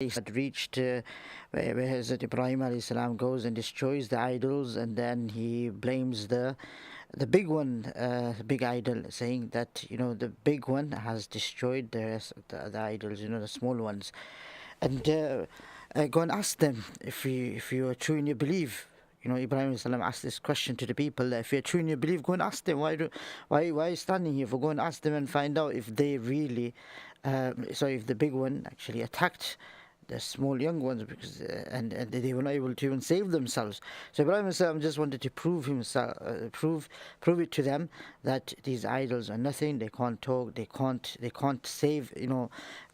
He had reached where Hazrat Ibrahim alayhi salam goes and destroys the idols, and then he blames the big one, big idol, saying that the big one has destroyed the idols, the small ones, and go and ask them if you are true in your belief. Ibrahim alayhi salam asked this question to the people. If you're true in your belief, go and ask them. Why are you standing here? For go and ask them and find out if they really, if the big one actually attacked the small young ones, because and they were not able to even save themselves. So Ibrahim just wanted to prove himself, prove it to them that these idols are nothing. They can't talk. They can't save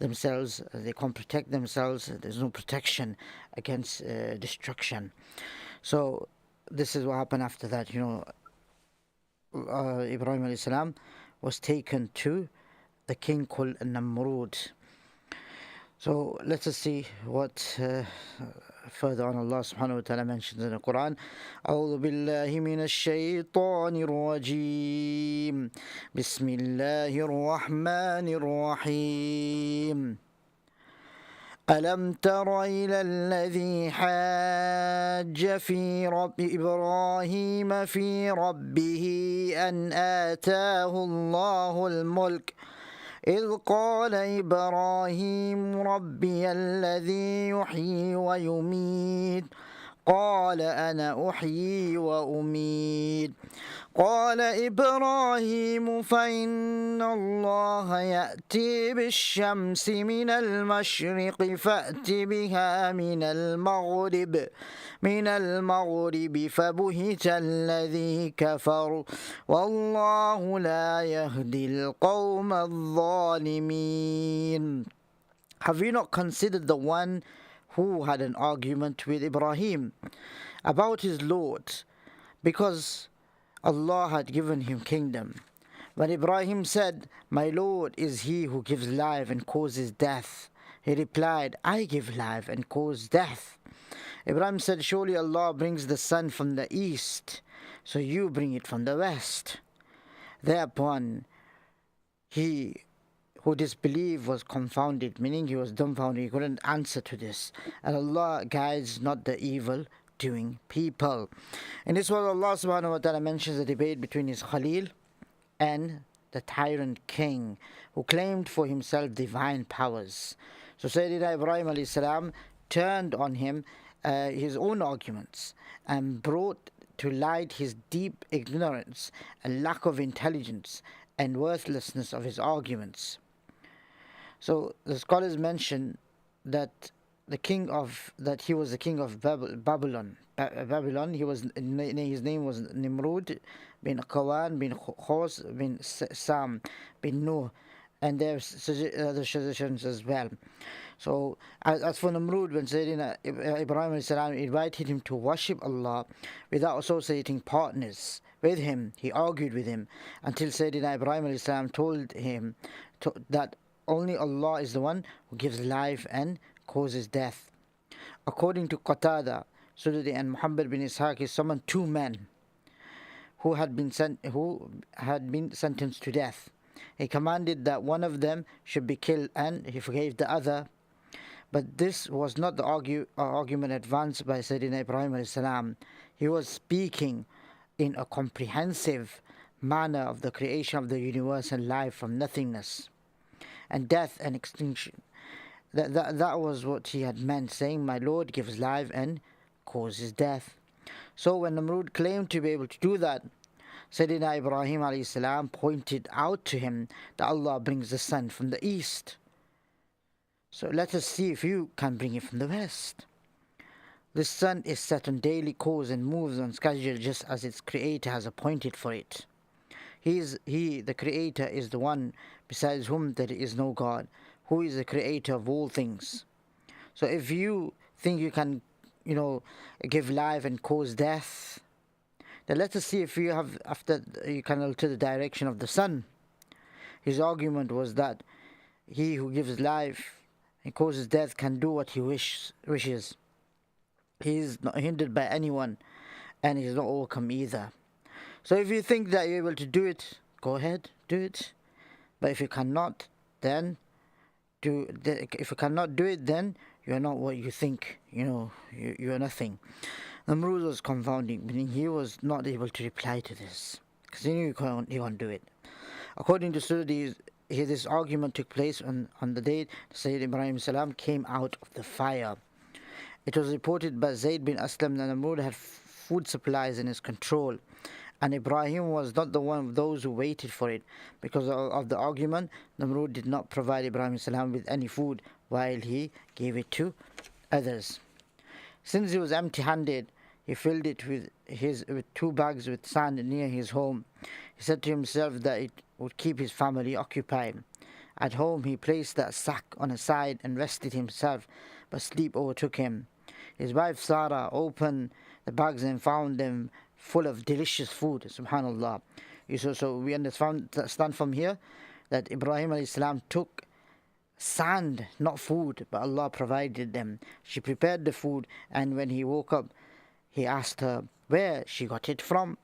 themselves. They can't protect themselves. There's no protection against destruction. So this is what happened after that. Ibrahim alayhi salam was taken to the king called Namrud. So let us see what further on Allah subhanahu wa ta'ala mentions in the Quran. أعوذ بالله من الشيطان الرجيم بسم الله الرحمن الرحيم ألم تر إلى الذي حاج في رب إبراهيم في ربه أن آتاه الله الملك إذ قال إبراهيم ربي الذي يحيي ويميت قال أنا أحيي وأميت قال إبراهيم فإن الله يأتي بالشمس من المشرق فأت بها من المغرب فبهت الذي كفر والله لا يهدي القوم الظالمين. Have you not considered the one who had an argument with Ibrahim about his Lord, because Allah had given him kingdom? When Ibrahim said, "My Lord is he who gives life and causes death," he replied, "I give life and cause death." Ibrahim said, "Surely Allah brings the sun from the east, so you bring it from the west." Thereupon he who disbelieved was confounded, meaning he was dumbfounded, he couldn't answer to this. And Allah guides not the evil doing people. In this world, Allah subhanahu wa ta'ala mentions the debate between his Khalil and the tyrant king who claimed for himself divine powers. So Sayyidina Ibrahim alayhi salam turned on him his own arguments and brought to light his deep ignorance and lack of intelligence and worthlessness of his arguments. So the scholars mention that he was the king of Babylon. Babylon. His name was Nimrud bin Qawan bin Khos bin Sam bin Nuh, and there are other suggestions as well. So as for Nimrud, when Sayyidina Ibrahim invited him to worship Allah without associating partners with him, he argued with him until Sayyidina Ibrahim told him that only Allah is the one who gives life and causes death. According to Qatada, Suddi and Muhammad bin Ishaq, he summoned two men who had been sentenced to death. He commanded that one of them should be killed, and he forgave the other. But this was not the argument advanced by Sayyidina Ibrahim alayhi salam. He was speaking in a comprehensive manner of the creation of the universe and life from nothingness, and death and extinction. That was what he had meant, saying, "My Lord gives life and causes death." So when Namrud claimed to be able to do that, Sayyidina Ibrahim alayhi salam pointed out to him that Allah brings the sun from the east. So let us see if you can bring it from the west. The sun is set on daily course and moves on schedule just as its creator has appointed for it. He, the creator, is the one besides whom there is no God, who is the creator of all things. So if you think you can, give life and cause death, then let us see if you can alter the direction of the sun. His argument was that he who gives life and causes death can do what he wishes. He is not hindered by anyone, and he is not overcome either. So if you think that you're able to do it, go ahead, do it. But if you cannot, then do it, then you're not what you think, you're nothing. Namrud was confounding, meaning he was not able to reply to this, because he knew he can't do it. According to Surah, this argument took place on the day Sayyid Ibrahim salam came out of the fire. It was reported by Zayd bin Aslam that Namrud had food supplies in his control, and Ibrahim was not the one of those who waited for it. Because of the argument, Namrud did not provide Ibrahim salam with any food while he gave it to others. Since he was empty-handed, he filled it with 2 bags with sand near his home. He said to himself that it would keep his family occupied. At home, he placed that sack on a side and rested himself, but sleep overtook him. His wife Seerah opened the bags and found them full of delicious food. Subhanallah. So we understand from here that Ibrahim alayhi salam took sand, not food, but Allah provided them. She prepared the food, and when he woke up, he asked her where she got it from.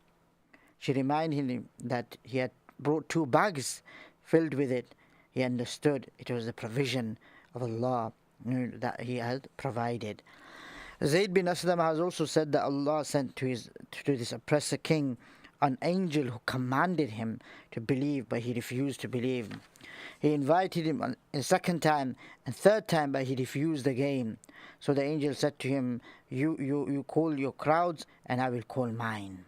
She reminded him that he had brought 2 bags filled with it. He understood it was the provision of Allah that he had provided. Zayd bin Aslam has also said that Allah sent to this oppressor king an angel who commanded him to believe, but he refused to believe. He invited him a second time and third time, but he refused again. So the angel said to him, you call your crowds and I will call mine.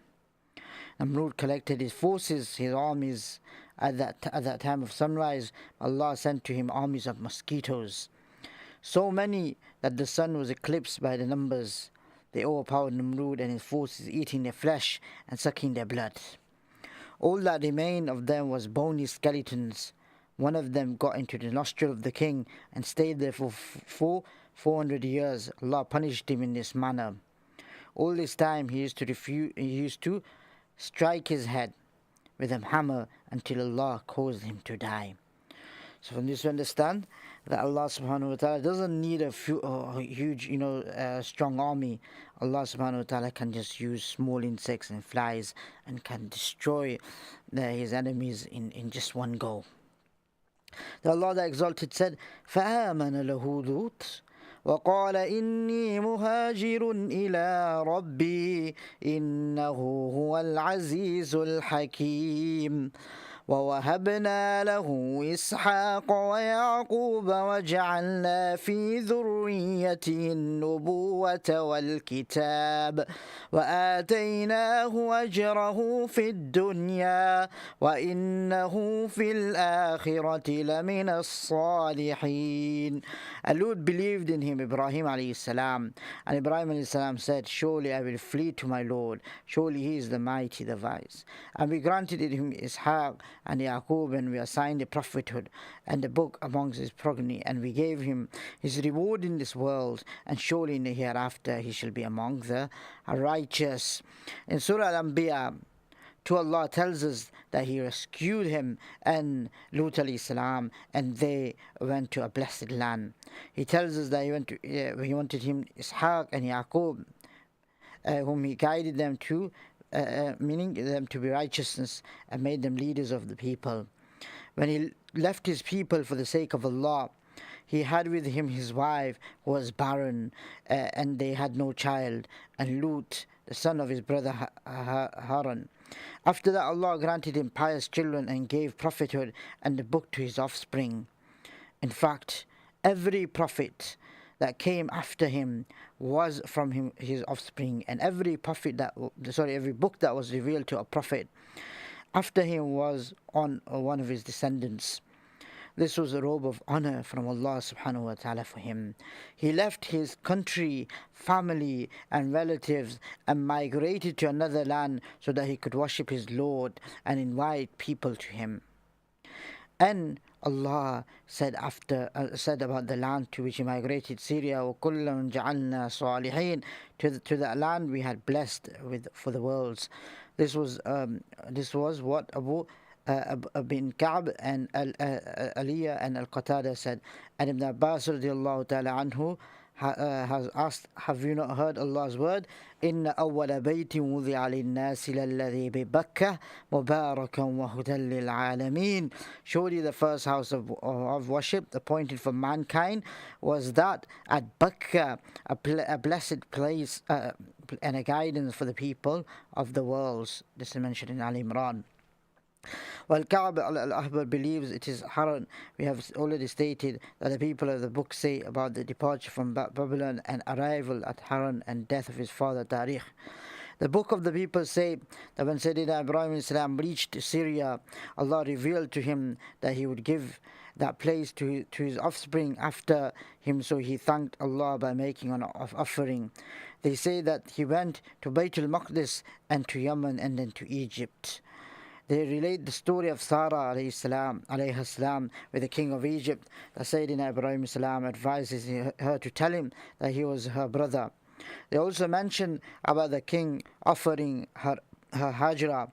Namrud collected his forces, his armies at that time of sunrise. Allah sent to him armies of mosquitoes, so many that the sun was eclipsed by the numbers. They overpowered Namrud and his forces, eating their flesh and sucking their blood. All that remained of them was bony skeletons. One of them got into the nostril of the king and stayed there for 400 years. Allah punished him in this manner. All this time he used to strike his head with a hammer until Allah caused him to die. So from this we understand that Allah subhanahu wa ta'ala doesn't need a huge, strong army. Allah subhanahu wa ta'ala can just use small insects and flies and can destroy his enemies in just one go. Allah the Exalted said, فَآمَنَ لَهُ لُوطٌ وقال إني مهاجر إلى ربي إنه هو العزيز الحكيم ووهبنا له إسحاق ويعقوب وجعلنا في ذريته النبوة والكتاب وآتيناه أجره في الدنيا وإنه في الآخرة لمن الصالحين. Lut believed in him, Ibrahim alayhi salam, and Ibrahim alayhi salam said, surely I will flee to my Lord, surely he is the mighty, the wise. And we granted him Ishaq and Yaqub, and we assigned a prophethood and a book amongst his progeny, and we gave him his reward in this world, and surely in the hereafter he shall be among the righteous. In Surah Al-Anbiya, Allah tells us that he rescued him and Lut alayhi salam, and they went to a blessed land. He tells us that he wanted him Ishaq and Yaqub, whom he guided them to, meaning them to be righteousness, and made them leaders of the people. When he left his people for the sake of Allah, he had with him his wife who was barren, and they had no child, and Lut, the son of his brother Haran. After that, Allah granted him pious children and gave prophethood and the book to his offspring. In fact, every prophet that came after him was from his offspring, and every book that was revealed to a prophet after him was on one of his descendants. This was a robe of honor from Allah subhanahu wa ta'ala for him. He left his country, family and relatives and migrated to another land so that he could worship his Lord and invite people to him. And Allah said about the land to which he migrated, Seerah, وَكُلًّا جَعَلْنَا صَالِحِينَ, to that land we had blessed for the worlds. This was what Abu bin Ka'b and Aliyah and Al-Qatada said. And Ibn Abbas radiallahu ta'ala anhu has asked, have you not heard Allah's word? إن أول بيت وضع للناس للذي ببكة مباركا وهدى للعالمين. Surely the first house of worship appointed for mankind was that at Bakkah, a blessed place and a guidance for the people of the worlds. This is mentioned in Al Imran. While Ka'b al-Ahbar believes it is Haran, we have already stated that the people of the book say about the departure from Babylon and arrival at Haran and death of his father Tariq. The book of the people say that when Sayyidina Ibrahim reached Syria, Allah revealed to him that he would give that place to his offspring after him, so he thanked Allah by making an offering. They say that he went to Baytul Maqdis and to Yemen and then to Egypt. They relate the story of Seerah alayhi salam with the king of Egypt, that Sayyidina Ibrahim advises her to tell him that he was her brother. They also mention about the king offering her Hajra.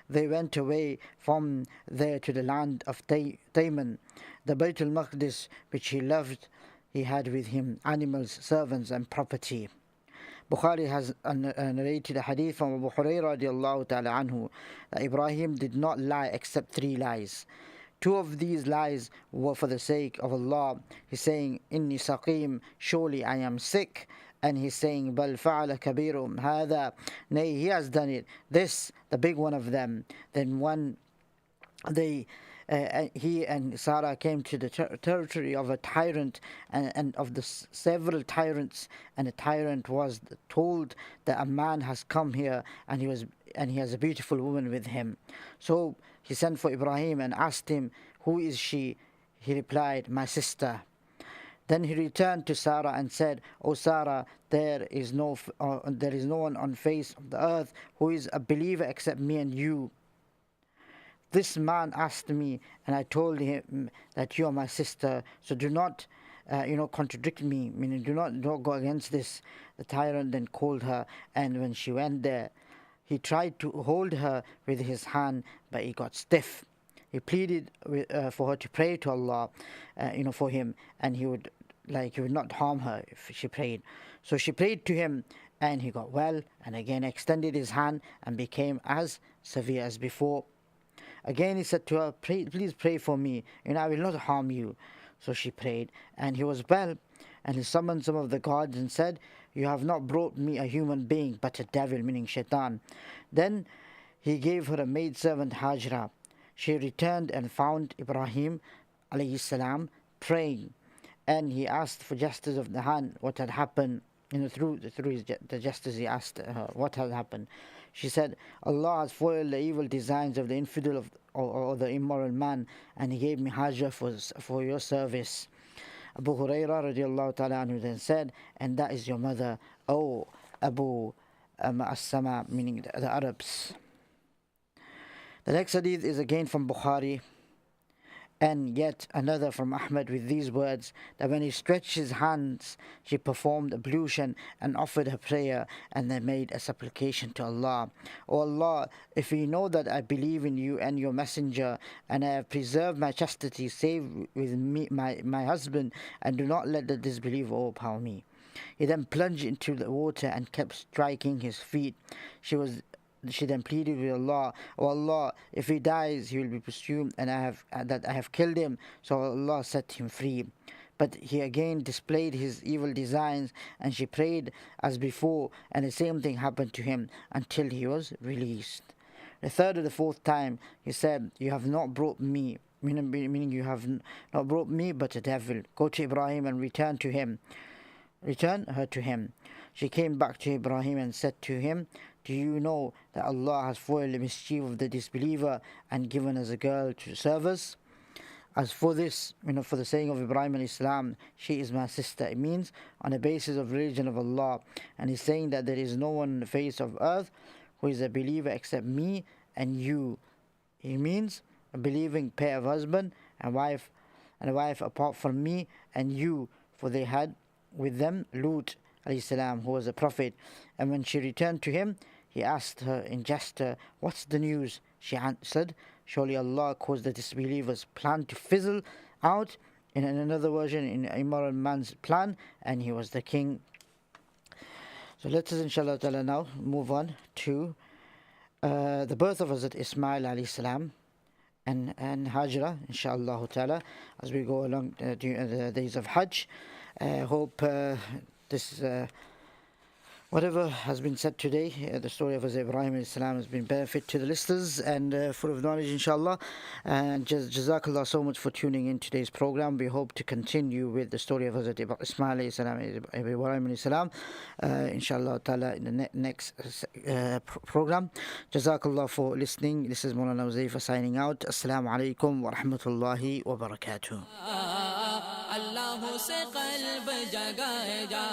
They went away from there to the land of Tayman, the Baytul Maqdis, which he loved. He had with him animals, servants and property. Bukhari has narrated a hadith from Abu Hurairah radiallahu ta'ala anhu that Ibrahim did not lie except 3 lies. 2 of these lies were for the sake of Allah. He's saying, Inni saqim, surely I am sick. And he's saying, Bal fa'ala kabirum hada, nay, he has done it. This, the big one of them. Then he and Sarah came to the territory of a tyrant and of the several tyrants, and the tyrant was told that a man has come here and he has a beautiful woman with him. So he sent for Ibrahim and asked him, who is she? He replied, my sister. Then he returned to Sarah and said, O Sarah, there is no one on face of the earth who is a believer except me and you. This man asked me, and I told him that you are my sister, so do not contradict me, meaning don't go against this. The tyrant then called her, and when she went there, he tried to hold her with his hand, but he got stiff. He pleaded for her to pray to Allah, for him, and he would not harm her if she prayed. So she prayed to him, and he got well, and again extended his hand and became as severe as before. Again he said to her, please pray for me, I will not harm you. So she prayed, and he was well, and he summoned some of the guards and said, you have not brought me a human being, but a devil, meaning shaitan. Then he gave her a maidservant Hajra. She returned and found Ibrahim alayhi salam praying, and he asked for justice of the hand, what had happened. Through the justice he asked her what had happened. She said, Allah has foiled the evil designs of the infidel or the immoral man, and he gave me Hajra for your service. Abu Hurairah radiallahu ta'ala anhu then said, and that is your mother, O Abu As-Sama, meaning the Arabs. The next hadith is again from Bukhari, and yet another from Ahmad with these words, that when he stretched his hands, she performed ablution and offered her prayer, and then made a supplication to Allah. O Allah, if you know that I believe in you and your messenger, and I have preserved my chastity save with me, my husband, and do not let the disbeliever overpower me. He then plunged into the water and kept striking his feet. She then pleaded with Allah, O Allah, if he dies, he will be presumed and I have killed him. So Allah set him free. But he again displayed his evil designs, and she prayed as before, and the same thing happened to him until he was released. The third or the fourth time, he said, you have not brought me, meaning you have not brought me, but a devil. Go to Ibrahim and return her to him. She came back to Ibrahim and said to him, do you know that Allah has foiled the mischief of the disbeliever and given us a girl to serve us? As for this, for the saying of Ibrahim alayhi salam, she is my sister, it means on the basis of religion of Allah, and he's saying that there is no one on the face of earth who is a believer except me and you. He means a believing pair of husband and wife, and a wife apart from me and you, for they had with them Lut alayhi salam, who was a prophet. And when she returned to him, he asked her in gesture, what's the news? She answered, surely Allah caused the disbelievers' plan to fizzle out, In another version, in Imran man's plan, and he was the king. So let us inshallah ta'ala now move on to the birth of Hazrat Ismail alayhi salam and Hajra, inshallah ta'ala, as we go along during the days of Hajj. Hope this whatever has been said today, the story of Hazrat Ibrahim has been benefit to the listeners and full of knowledge, inshallah. And Jazakallah so much for tuning in today's program. We hope to continue with the story of Hazrat Ismail Ibrahim inshallah ta'ala, in the next program. Jazakallah for listening. This is Molana Huzaifah signing out. Assalamu alaikum wa rahmatullahi wa barakatuh. अल्लाह से क़ल्ब जगाए जा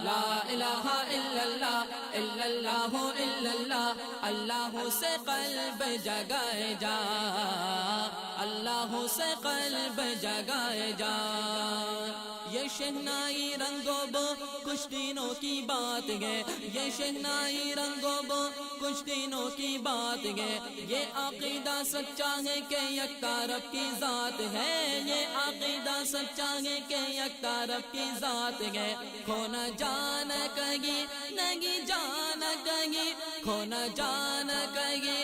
ला इलाहा इल्लल्लाह इल्लल्लाह इल्लल्लाह अल्लाह से क़ल्ब जगाए जा अल्लाह से क़ल्ब जगाए जा ये शहनाई रंगो बो कुछ दिनों की बात है ये शहनाई रंगो बो कुछ दिनों की बात है ये अक़ीदा सच्चा है कि यकता रब की ज़ात है ये अक़ीदा सच्चा है कि यकता रब की ज़ात है खो न जान कहीं नहीं जान कहीं खो न जान कहीं